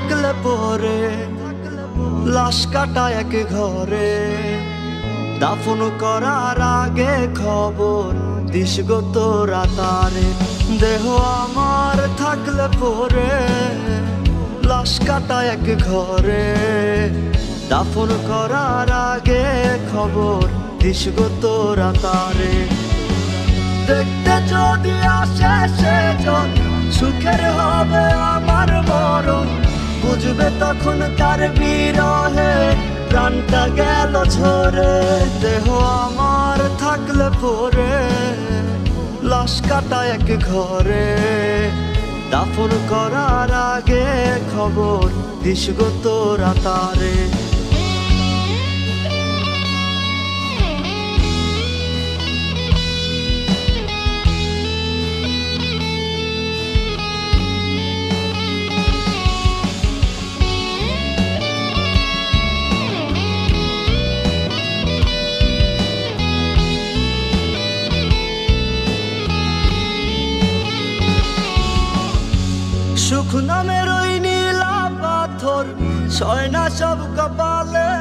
থাকলে পরে লাশ কাটা এক ঘরে, দাফন করার আগে খবর দিস গো তোরা তারে। দেহ আমার থাকলে পরে লাশ কাটা এক ঘরে, দাফন করার আগে খবর দিস গো তোরা তারে। দেখতে যদি আসে সেজন সুখের হবে আমার মরণ, বুঝবে তখন তার বিরহে প্রাণটা গেল ঝরে। দেহ আমার থাকলে পরে লাশ কাটা এক ঘরে, দাফন করার আগে খবর দিস গো তোরা তারে। সুখ নামের ওই নীলা পাথর সয় না সব কপালে,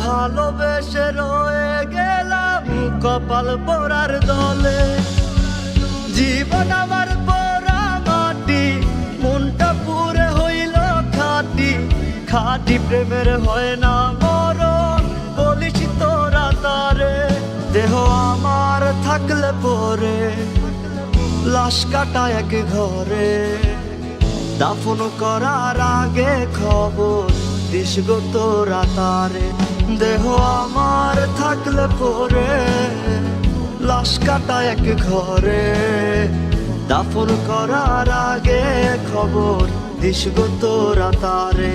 ভালোবেসে রয়ে গেলাম কপাল পোড়ার দলে। জীবন আমার পোড়া মাটি, মনটা পুরে হইল খাটি, খাটি প্রেমের হয় না মরণ বলিস তোরা তারে। দেহ আমার থাকলে পরে লাশ কাটা এক ঘরে, দাফন করার আগে খবর দিস গো তোরা তারে। দেহ আমার থাকলে পরে লাশ কাটা এক ঘরে, দাফন করার আগে খবর দিস গো তোরা তারে।